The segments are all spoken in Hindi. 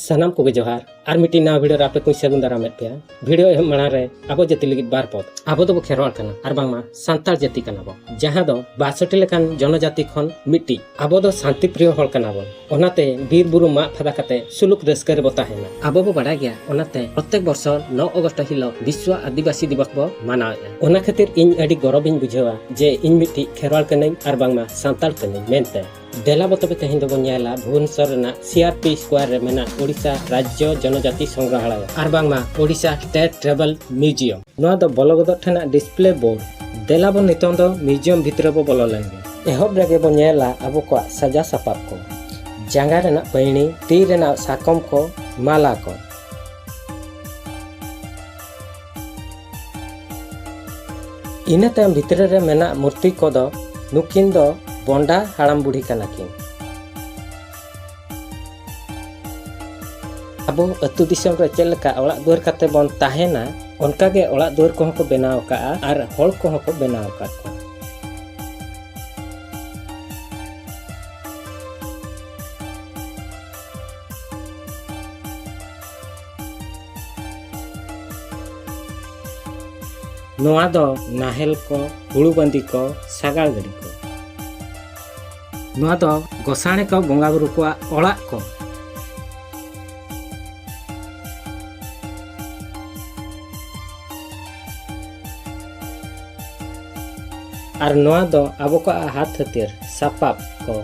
सनाम को जोहार और मिट्टी नवा वीडियो आपे कोई सगुन दारा में पे वीडियो एम मणा रे अब जाति लगी बार पद अब दो खेरवाल कना और बांगमा सांताल जाति कना बो जहां दो 62 लेकान जनजाति खन मिट्टी अब दो शांति प्रिय हल कना बो ओनाते बीर बुरु मा फदा कते सुलुक रस्कर रे बता हेना अब बो बड़ा गया ओनाते प्रत्येक वर्ष 9 अगस्त हिलो विश्व आदिवासी दिवस बो मनावे ओना खातिर इन अडी गौरव इन बुझेवा जे इन मिट्टी खेरवाल कने और बांगमा सांताल कने मेनते देला बतबे तेहिं दो बन्याला भुवनेश्वर रेना सीआरपी स्क्वायर रे मेना ओडिशा राज्य जनजाति संग्रहालय और बांगमा ओडिशा स्टेट ट्रेवल म्यूजियम नोआ दो बलगद ठेना डिस्प्ले बोर्ड देला बो नितों दो म्यूजियम भितर बो बोलो लेंगे एहब रेगे बन्याला अबो को सजा सपाप को जांगा रेना पैणी ती रेना साकम को माला को इने तायम भितर रे मेना मूर्ति को दो नुकिन दो बोंडा हाड़ाम बुढ़ी कना किन अब अतु दिसम रे चलका ओला दुआर काते बन ताहेना उनका गे ओला दुआर को को बनाव का और हल को को बनाव का नोआ दो नाहेल को हुड़ू बंदी को सागाड़ गड़ी को नोआ दो गोसाणे को बंगा बुरु को ओला को और नोआ दो आबो को हाथ हथियार सापाप को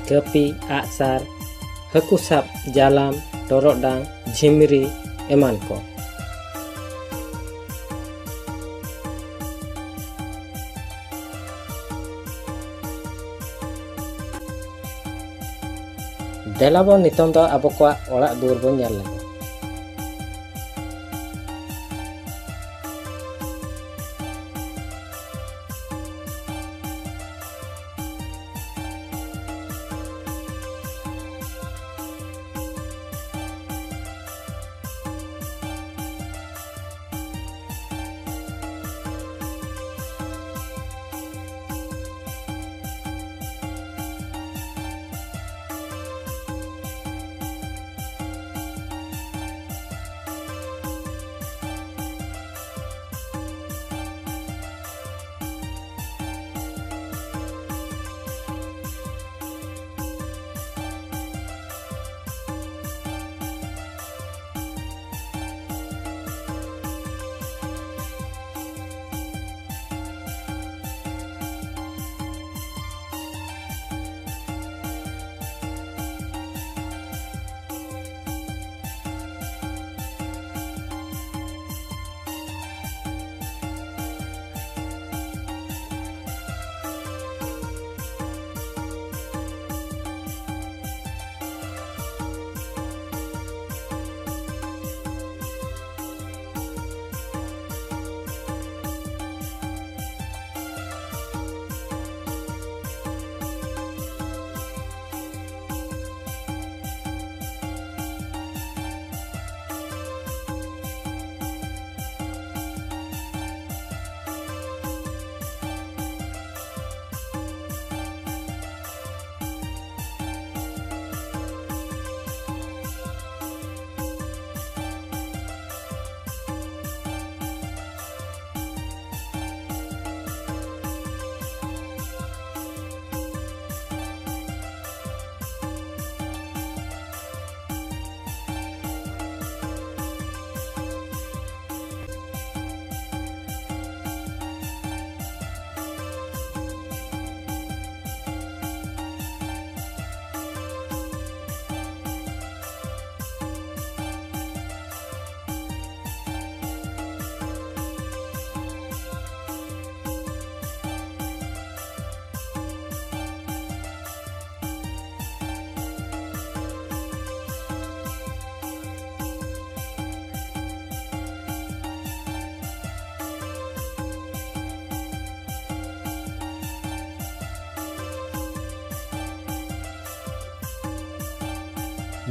कपी आसार हकु साप जालाम टोरोडा झिमरी एमान को देलाबो नितों दो आबो को ओला दुआर बो नेल लगे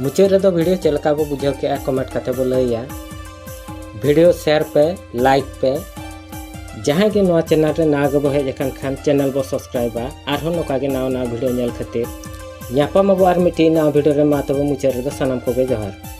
मुझे रे दो वीडियो चलका बो बुझाव के कमेंट करते बो लैया वीडियो शेयर पे लाइक पे जहाँ के नवा चैनल रे ना गबो हेज खान चैनल बो सब्सक्राइबा और नोका के नवा वीडियो नेल खातिर ᱧᱟᱯᱟᱢ ᱟᱵᱚ ᱟᱨ ᱢᱤᱫᱴᱤᱡ ᱱᱟᱣᱟ ᱵᱷᱤᱰᱤᱭᱳ ᱨᱮ ᱢᱟ ᱛᱚᱵᱮ ᱢᱩᱪᱟᱹᱫ ᱨᱮᱫᱚ ᱥᱟᱱᱟᱢ ᱠᱚᱜᱮ ᱡᱚᱦᱟᱨ।